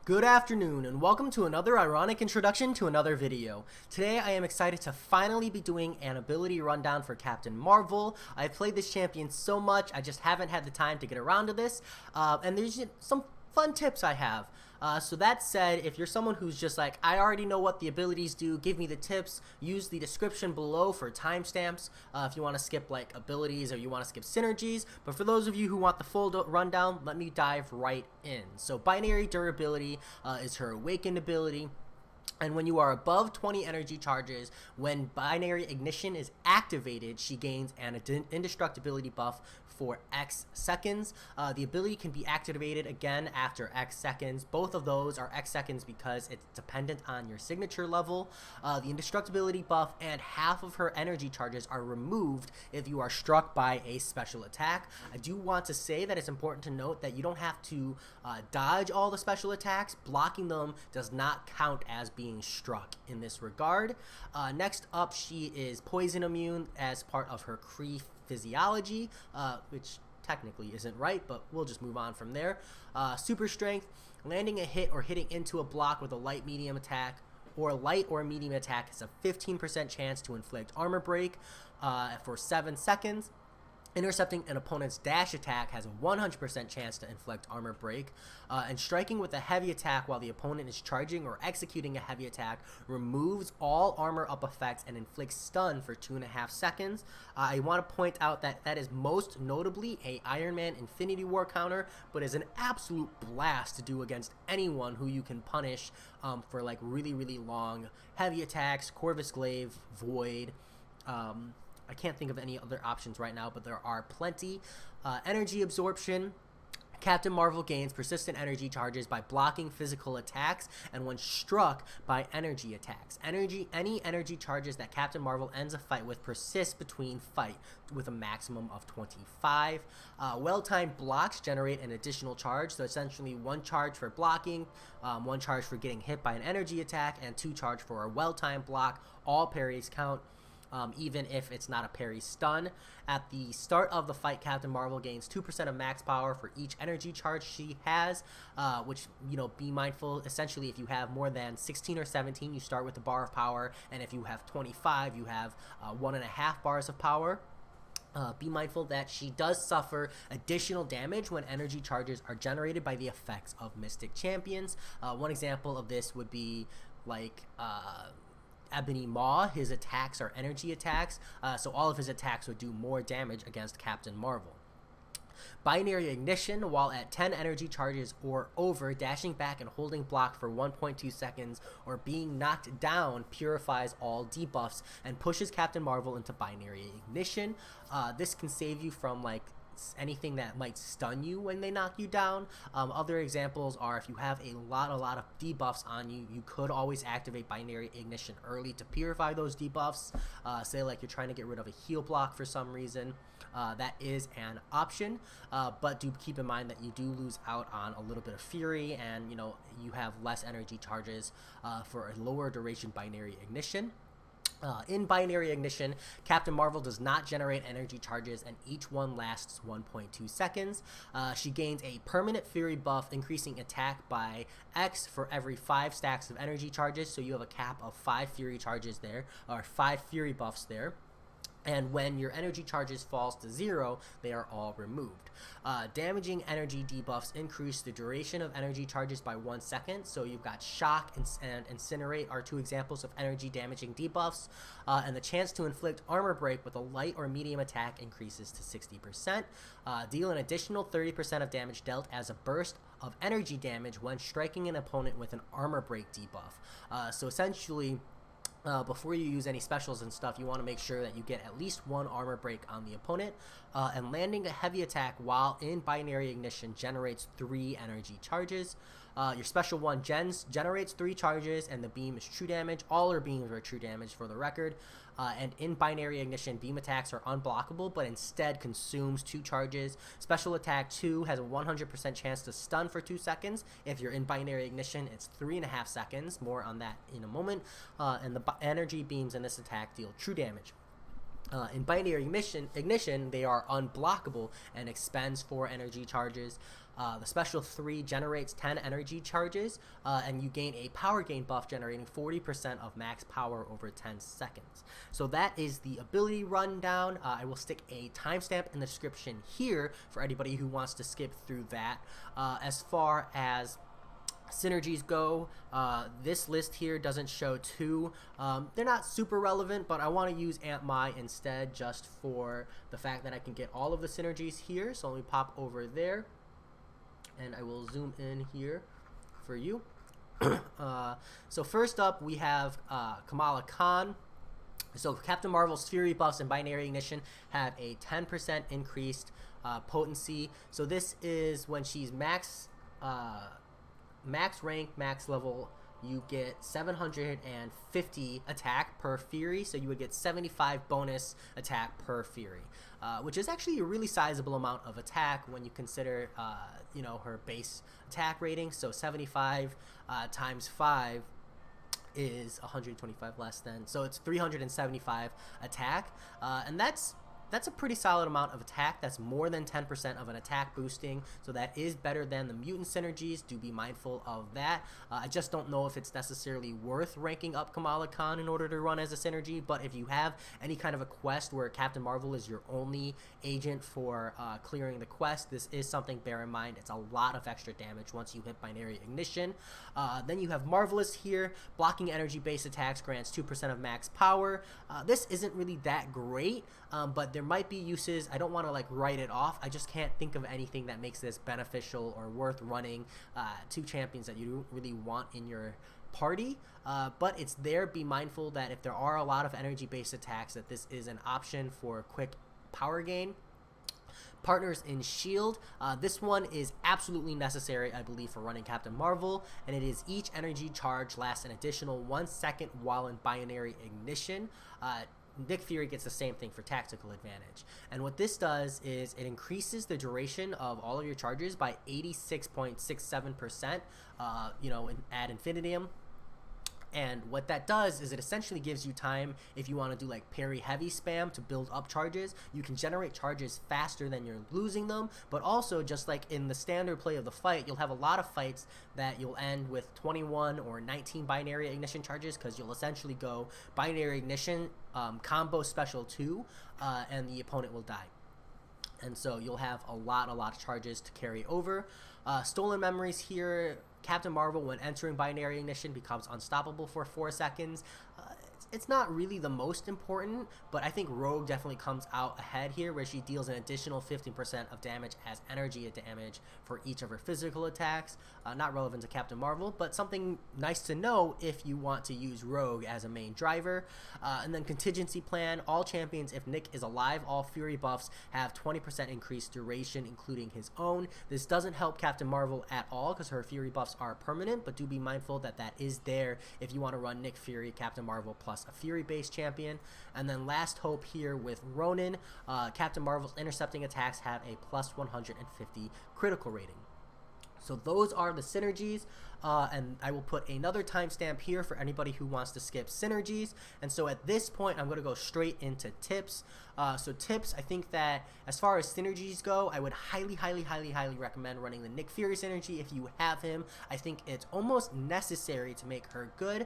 Good afternoon and welcome to another ironic introduction to another video. Today I am excited to finally be doing an ability rundown for Captain Marvel. I've played this champion so much, I just haven't had the time to get around to this, and there's some fun tips I have. So that said, if you're someone who's just like, I already know what the abilities do, give me the tips, use the description below for timestamps if you want to skip like abilities or you want to skip synergies. But for those of you who want the full rundown, let me dive right in. So binary durability is her awakened ability. And when you are above 20 energy charges, when binary ignition is activated, she gains an indestructibility buff for X seconds. The ability can be activated again after X seconds. Both of those are X seconds because it's dependent on your signature level. The indestructibility buff and half of her energy charges are removed if you are struck by a special attack. I do want to say that it's important to note that you don't have to dodge all the special attacks. Blocking them does not count as being struck in this regard. Next up, she is poison immune as part of her Kree physiology, which technically isn't right, but we'll just move on from there. Super strength, landing a hit or hitting into a block with a light medium attack or light or medium attack has a 15% chance to inflict armor break for 7 seconds. Intercepting an opponent's dash attack has a 100% chance to inflict armor break, and striking with a heavy attack while the opponent is charging or executing a heavy attack removes all armor up effects and inflicts stun for 2.5 seconds. I want to point out that that is most notably a Iron Man Infinity War counter, but is an absolute blast to do against anyone who you can punish for like really long heavy attacks, Corvus Glaive, Void. I can't think of any other options right now, but there are plenty. Energy absorption. Captain Marvel gains persistent energy charges by blocking physical attacks and when struck by energy attacks. Any energy charges that Captain Marvel ends a fight with persist between fight with a maximum of 25. Well-timed blocks generate an additional charge, so essentially 1 charge for blocking, 1 charge for getting hit by an energy attack, and 2 charge for a well-timed block. All parries count. Even if it's not a parry stun. At the start of the fight, Captain Marvel gains 2% of max power for each energy charge she has, which, be mindful. Essentially, if you have more than 16 or 17, you start with a bar of power, and if you have 25, you have 1.5 bars of power. Be mindful that she does suffer additional damage when energy charges are generated by the effects of Mystic Champions. One example of this would be like Ebony Maw. His attacks are energy attacks, so all of his attacks would do more damage against Captain Marvel. Binary ignition, while at 10 energy charges or over, dashing back and holding block for 1.2 seconds or being knocked down purifies all debuffs and pushes Captain Marvel into binary ignition. This can save you from like anything that might stun you when they knock you down. Other examples are if you have a lot of debuffs on you, you could always activate binary ignition early to purify those debuffs. Say like you're trying to get rid of a heal block for some reason. That is an option, but do keep in mind that you do lose out on a little bit of fury, and you have less energy charges for a lower duration binary ignition. In binary ignition, Captain Marvel does not generate energy charges and each one lasts 1.2 seconds. She gains a permanent fury buff, increasing attack by X for every 5 stacks of energy charges, so you have a cap of 5 fury charges there, or 5 fury buffs there. And when your energy charges falls to 0, they are all removed. Damaging energy debuffs increase the duration of energy charges by 1 second. So you've got Shock and Incinerate are 2 examples of energy damaging debuffs. And the chance to inflict armor break with a light or medium attack increases to 60%. Deal an additional 30% of damage dealt as a burst of energy damage when striking an opponent with an armor break debuff. So essentially, before you use any specials and stuff, you want to make sure that you get at least 1 armor break on the opponent, and landing a heavy attack while in binary ignition generates 3 energy charges. Your special one generates 3 charges, and the beam is true damage. All her beams are true damage for the record. And in binary ignition, beam attacks are unblockable, but instead consumes 2 charges. Special attack 2 has a 100% chance to stun for 2 seconds. If you're in binary ignition, it's 3.5 seconds. More on that in a moment. And the energy beams in this attack deal true damage. In binary ignition, they are unblockable and expends 4 energy charges. The special 3 generates 10 energy charges, and you gain a power gain buff generating 40% of max power over 10 seconds. So that is the ability rundown. I will stick a timestamp in the description here for anybody who wants to skip through that. As far as synergies go, this list here doesn't show 2. They're not super relevant, but I want to use Aunt Mai instead, just for the fact that I can get all of the synergies here. So let me pop over there and I will zoom in here for you. So first up we have Kamala Khan. So Captain Marvel's Fury buffs and binary ignition have a 10% increased potency. So this is when she's max rank, max level, you get 750 attack per Fury, so you would get 75 bonus attack per Fury, which is actually a really sizable amount of attack when you consider, you know, her base attack rating. So 75 times 5 is 125 less than, so it's 375 attack, and that's a pretty solid amount of attack. That's more than 10% of an attack boosting, so that is better than the mutant synergies. Do be mindful of that. I just don't know if it's necessarily worth ranking up Kamala Khan in order to run as a synergy, but if you have any kind of a quest where Captain Marvel is your only agent for clearing the quest, this is something bear in mind. It's a lot of extra damage once you hit binary ignition. Then you have Marvelous here. Blocking energy-based attacks grants 2% of max power. This isn't really that great, but there might be uses. I don't want to like write it off. I just can't think of anything that makes this beneficial or worth running 2 champions that you don't really want in your party, but it's there. Be mindful that if there are a lot of energy based attacks, that this is an option for quick power gain. Partners in Shield. This one is absolutely necessary, I believe, for running Captain Marvel, and it is each energy charge lasts an additional 1 second while in binary ignition. Nick Fury gets the same thing for tactical advantage. And what this does is it increases the duration of all of your charges by 86.67%, you know, ad infinitum. And what that does is it essentially gives you time if you want to do like parry heavy spam to build up charges. You can generate charges faster than you're losing them, but also just like in the standard play of the fight, you'll have a lot of fights that you'll end with 21 or 19 binary ignition charges, because you'll essentially go binary ignition, combo special 2, and the opponent will die. And so you'll have a lot of charges to carry over. Stolen memories here. Captain Marvel, when entering binary ignition, becomes unstoppable for 4 seconds. It's not really the most important, but I think Rogue definitely comes out ahead here, where she deals an additional 15% of damage as energy damage for each of her physical attacks. Not relevant to Captain Marvel, but something nice to know if you want to use Rogue as a main driver. And then contingency plan. All champions, if Nick is alive, all Fury buffs have 20% increased duration, including his own. This doesn't help Captain Marvel at all, because her Fury buffs are permanent, but do be mindful that that is there if you want to run Nick Fury, Captain Marvel, plus a Fury-based champion. And then last hope here with Ronin. Captain Marvel's intercepting attacks have a plus 150 critical rating. So those are the synergies, and I will put another timestamp here for anybody who wants to skip synergies. And so at this point, I'm going to go straight into tips. So tips, I think that as far as synergies go, I would highly recommend running the Nick Fury synergy if you have him. I think it's almost necessary to make her good.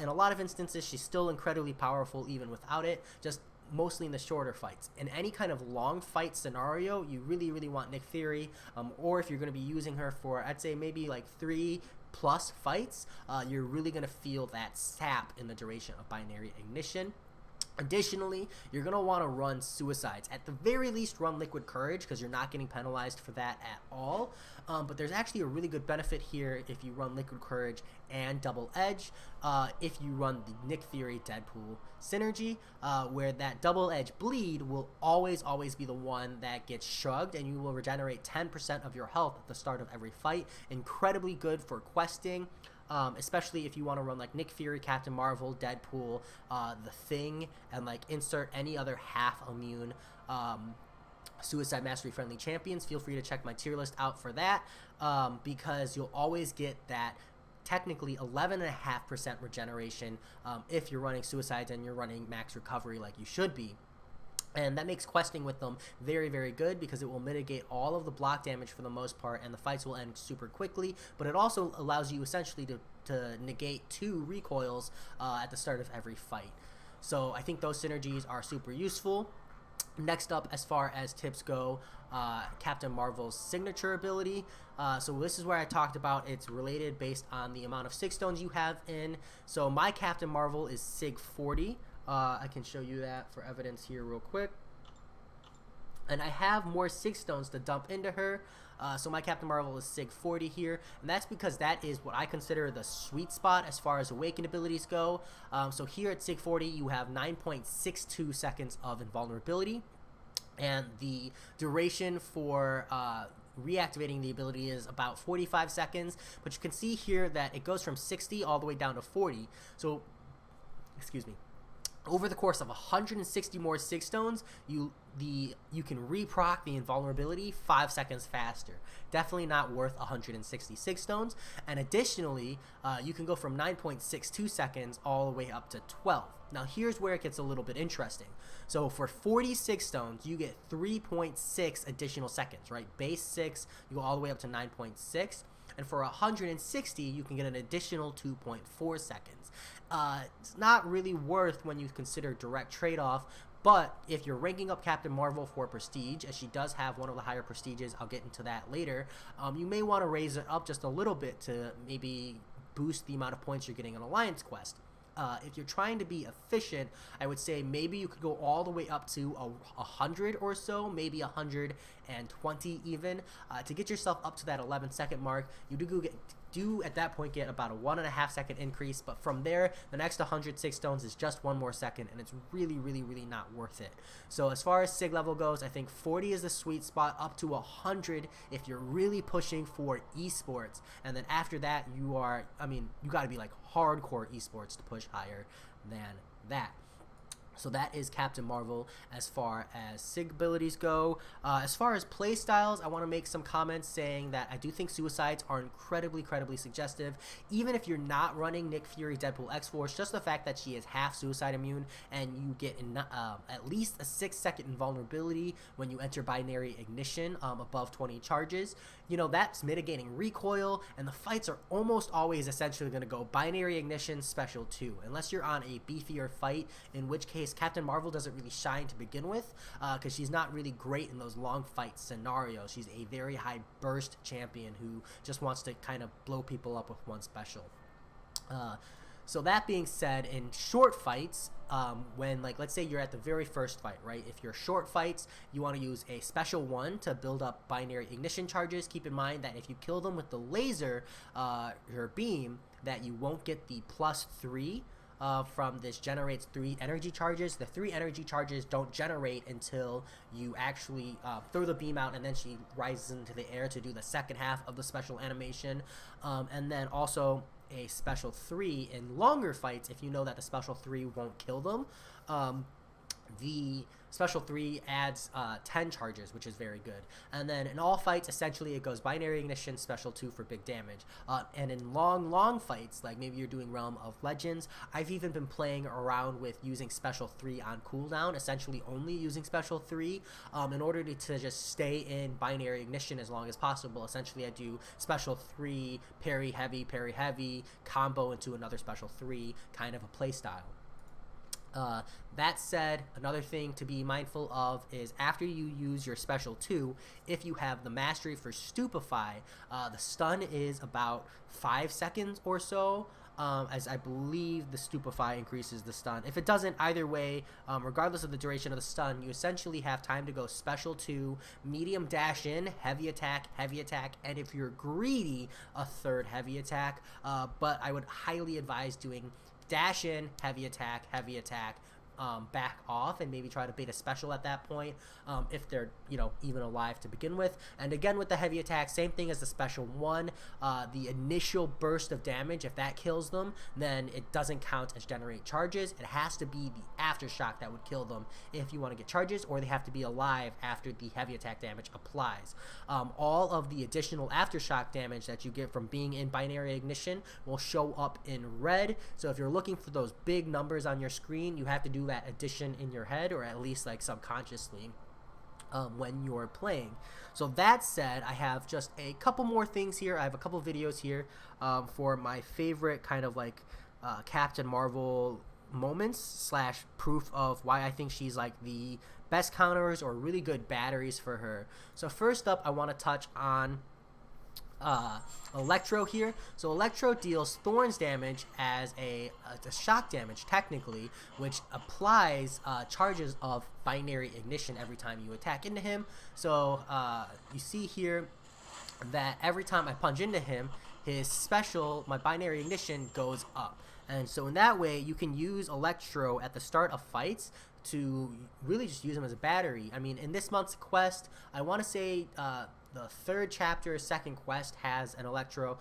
In a lot of instances, she's still incredibly powerful even without it, just mostly in the shorter fights. In any kind of long fight scenario, you really want Nick Fury, or if you're going to be using her for, I'd say maybe like 3+ fights, you're really going to feel that sap in the duration of binary ignition. Additionally, you're going to want to run suicides. At the very least, run Liquid Courage, because you're not getting penalized for that at all. But there's actually a really good benefit here if you run Liquid Courage and Double Edge, if you run the Nick Fury Deadpool synergy, where that Double Edge bleed will always be the one that gets shrugged, and you will regenerate 10% of your health at the start of every fight. Incredibly good for questing. Especially if you want to run like Nick Fury, Captain Marvel, Deadpool, The Thing, and like insert any other half immune Suicide Mastery friendly champions. Feel free to check my tier list out for that, because you'll always get that technically 11.5% regeneration if you're running suicides and you're running max recovery like you should be. And that makes questing with them very, very good because it will mitigate all of the block damage for the most part, and the fights will end super quickly. But it also allows you essentially to negate 2 recoils at the start of every fight. So I think those synergies are super useful. Next up, as far as tips go, Captain Marvel's signature ability. So this is where I talked about it's related based on the amount of Sig Stones you have in. So my Captain Marvel is Sig 40. I can show you that for evidence here real quick. And I have more Sig Stones to dump into her. So my Captain Marvel is Sig 40 here, and that's because that is what I consider the sweet spot as far as awakened abilities go. So here at Sig 40, you have 9.62 seconds of invulnerability, and the duration for reactivating the ability is about 45 seconds, but you can see here that it goes from 60 all the way down to 40. So, excuse me. Over the course of 160 more Sig Stones, you can reproc the invulnerability 5 seconds faster. Definitely not worth 160 Sig Stones. And additionally, you can go from 9.62 seconds all the way up to 12. Now here's where it gets a little bit interesting. So for 40 Sig Stones, you get 3.6 additional seconds, right? Base 6, you go all the way up to 9.6. And for 160, you can get an additional 2.4 seconds. It's not really worth when you consider direct trade-off, but if you're ranking up Captain Marvel for Prestige, as she does have one of the higher prestiges, I'll get into that later, you may want to raise it up just a little bit to maybe boost the amount of points you're getting on Alliance Quest. If you're trying to be efficient, I would say maybe you could go all the way up to 100 or so, maybe 120 even, to get yourself up to that 11-second mark. You do at that point get about a 1.5 second increase, but from there, the next 100 Sig Stones is just 1 more second, and it's really, really, really not worth it. So as far as Sig level goes, I think 40 is the sweet spot, up to 100 if you're really pushing for esports, and then after that, you got to be like hardcore esports to push higher than that. So that is Captain Marvel as far as Sig abilities go. As far as play styles, I want to make some comments saying that I do think suicides are incredibly suggestive. Even if you're not running Nick Fury Deadpool X-Force, just the fact that she is half suicide immune and you get at least a 6-second invulnerability when you enter binary ignition above 20 charges, that's mitigating recoil, and the fights are almost always essentially going to go binary ignition special 2, unless you're on a beefier fight, in which case Captain Marvel doesn't really shine to begin with because she's not really great in those long fight scenarios. She's a very high burst champion who just wants to kind of blow people up with one special. So that being said, in short fights, when let's say you're at the very first fight, right? If you're short fights, you want to use a special 1 to build up binary ignition charges. Keep in mind that if you kill them with the laser, or beam, that you won't get the +3 from this generates 3 energy charges. The 3 energy charges don't generate until you actually throw the beam out, and then she rises into the air to do the second half of the special animation. And then also a special 3 in longer fights, if you know that the special 3 won't kill them. The special 3 adds 10 charges, which is very good. And then in all fights, essentially it goes binary ignition, special 2 for big damage. And in long fights, like maybe you're doing Realm of Legends, I've even been playing around with using special 3 on cooldown, essentially only using special 3 in order to just stay in binary ignition as long as possible. Essentially I do special 3, parry heavy, combo into another special 3, kind of a play style. That said, another thing to be mindful of is after you use your special 2, if you have the mastery for Stupefy, the stun is about 5 seconds or so, as I believe the Stupefy increases the stun. If it doesn't, either way, regardless of the duration of the stun, you essentially have time to go special 2, medium dash in, heavy attack, and if you're greedy, a third heavy attack. But I would highly advise doing dash in, heavy attack, back off, and maybe try to bait a special at that point if they're even alive to begin with. And again with the heavy attack, same thing as the special 1, the initial burst of damage, if that kills them, then it doesn't count as generate charges. It has to be the aftershock that would kill them if you want to get charges, or they have to be alive after the heavy attack damage applies. All of the additional aftershock damage that you get from being in binary ignition will show up in red. So if you're looking for those big numbers on your screen, you have to do that addition in your head, or at least like subconsciously, when you're playing. So that said, I have just a couple more things here. I have a couple videos here for my favorite kind of like Captain Marvel moments slash proof of why I think she's like the best counters or really good batteries for her. So first up, I want to touch on Electro here. So Electro deals Thorns damage as a shock damage technically, which applies charges of binary ignition every time you attack into him. So you see here that every time I punch into him, his special, my binary ignition, goes up. And so in that way, you can use Electro at the start of fights to really just use him as a battery. I mean, in this month's quest, I want to say the third chapter, second quest has an Electro.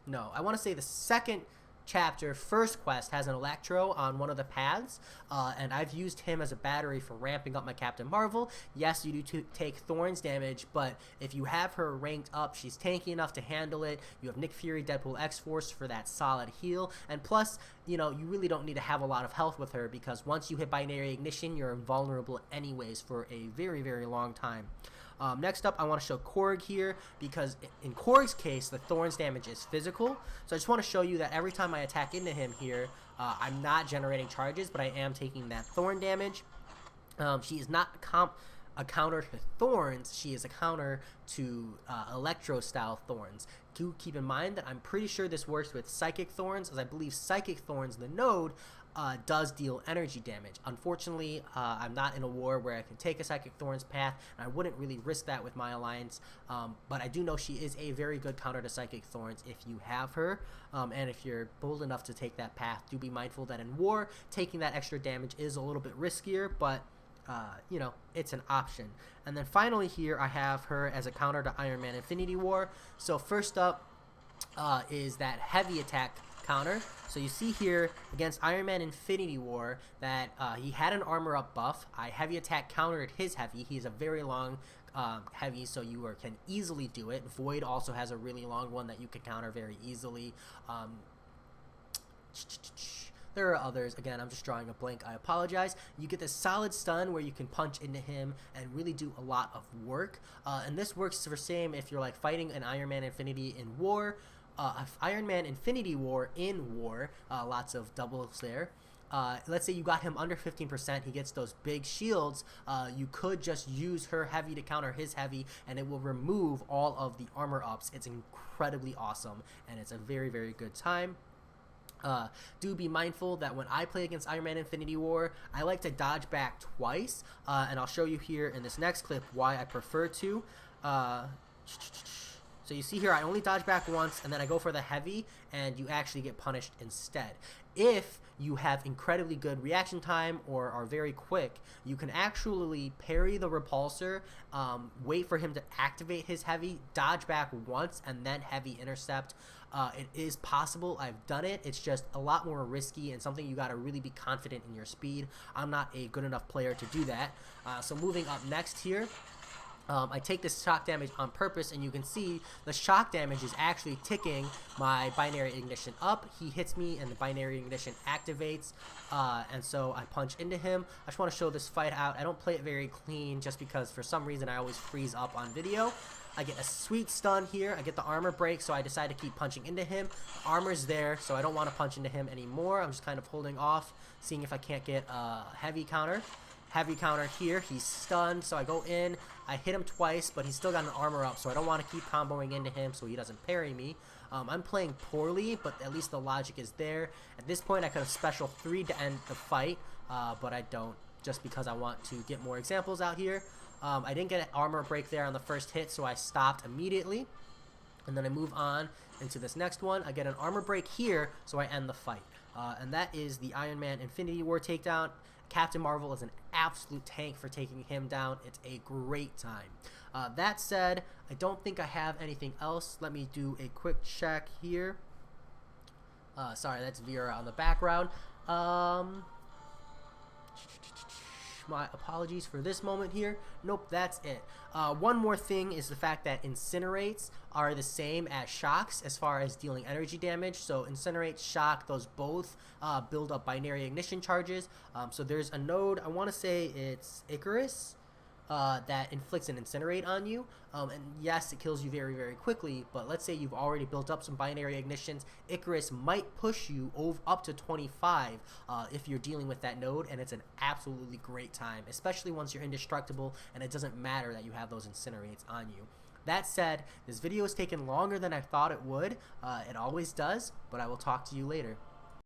No, I want to say the second chapter, first quest has an Electro on one of the paths, and I've used him as a battery for ramping up my Captain Marvel. Yes, you do take Thorns damage, but if you have her ranked up, she's tanky enough to handle it. You have Nick Fury, Deadpool, X-Force for that solid heal, and plus, you know, you really don't need to have a lot of health with her, because once you hit binary ignition, you're invulnerable anyways for a very, very long time. Next up, I want to show Korg here, because in Korg's case, the Thorns damage is physical. So I just want to show you that every time I attack into him here, I'm not generating charges, but I am taking that Thorn damage. She is not a counter to Thorns. She is a counter to Electro-style Thorns. Do keep in mind that I'm pretty sure this works with Psychic Thorns, as I believe Psychic Thorns, the node, does deal energy damage. Unfortunately, I'm not in a war where I can take a Psychic Thorns path, and I wouldn't really risk that with my alliance, but I do know she is a very good counter to Psychic Thorns if you have her, and if you're bold enough to take that path. Do be mindful that in war, taking that extra damage is a little bit riskier, but you know, it's an option. And then finally here, I have her as a counter to Iron Man Infinity War. So first up is that heavy attack counter. So you see here against Iron Man Infinity War that he had an armor up buff. I heavy attack countered his heavy. He's a very long heavy, so you can easily do it. Void also has a really long one that you can counter very easily. There are others. Again, I'm just drawing a blank. I apologize. You get this solid stun where you can punch into him and really do a lot of work. And this works for same if you're like fighting an Iron Man Infinity in war. Iron Man Infinity War in war, lots of doubles there. Let's say you got him under 15%, he gets those big shields, you could just use her heavy to counter his heavy, and it will remove all of the armor ups. It's incredibly awesome, and it's a very, very good time. Do be mindful that when I play against Iron Man Infinity War, I like to dodge back twice, and I'll show you here in this next clip why I prefer to. So you see here, I only dodge back once, and then I go for the heavy, and you actually get punished instead. If you have incredibly good reaction time or are very quick, you can actually parry the repulsor, wait for him to activate his heavy, dodge back once, and then heavy intercept. It is possible. I've done it. It's just a lot more risky and something you got to really be confident in your speed. I'm not a good enough player to do that. So moving up next here, I take this shock damage on purpose, and you can see the shock damage is actually ticking my binary ignition up. He hits me, and the binary ignition activates, and so I punch into him. I just want to show this fight out. I don't play it very clean just because for some reason I always freeze up on video. I get a sweet stun here. I get the armor break, so I decide to keep punching into him. Armor's there, so I don't want to punch into him anymore. I'm just kind of holding off, seeing if I can't get a heavy counter. Heavy counter here, he's stunned, so I go in, I hit him twice, but he's still got an armor up, so I don't want to keep comboing into him so he doesn't parry me. I'm playing poorly, but at least the logic is there. At this point, I could have special 3 to end the fight, but I don't, just because I want to get more examples out here. I didn't get an armor break there on the first hit, so I stopped immediately. And then I move on into this next one. I get an armor break here, so I end the fight. And that is the Iron Man Infinity War takedown. Captain Marvel is an absolute tank for taking him down. It's a great time. That said, I don't think I have anything else. Let me do a quick check here. Sorry, that's Vera on the background. My apologies for this moment here. Nope, that's it. One more thing is the fact that incinerates are the same as shocks as far as dealing energy damage. So incinerate, shock, those both build up binary ignition charges. So there's a node, I want to say it's Icarus, that inflicts an incinerate on you, and yes, it kills you very, very quickly, but let's say you've already built up some binary ignitions. Icarus might push you up to 25 if you're dealing with that node, and it's an absolutely great time, especially once you're indestructible and it doesn't matter that you have those incinerates on you. That said, this video has taken longer than I thought it would. It always does, but I will talk to you later.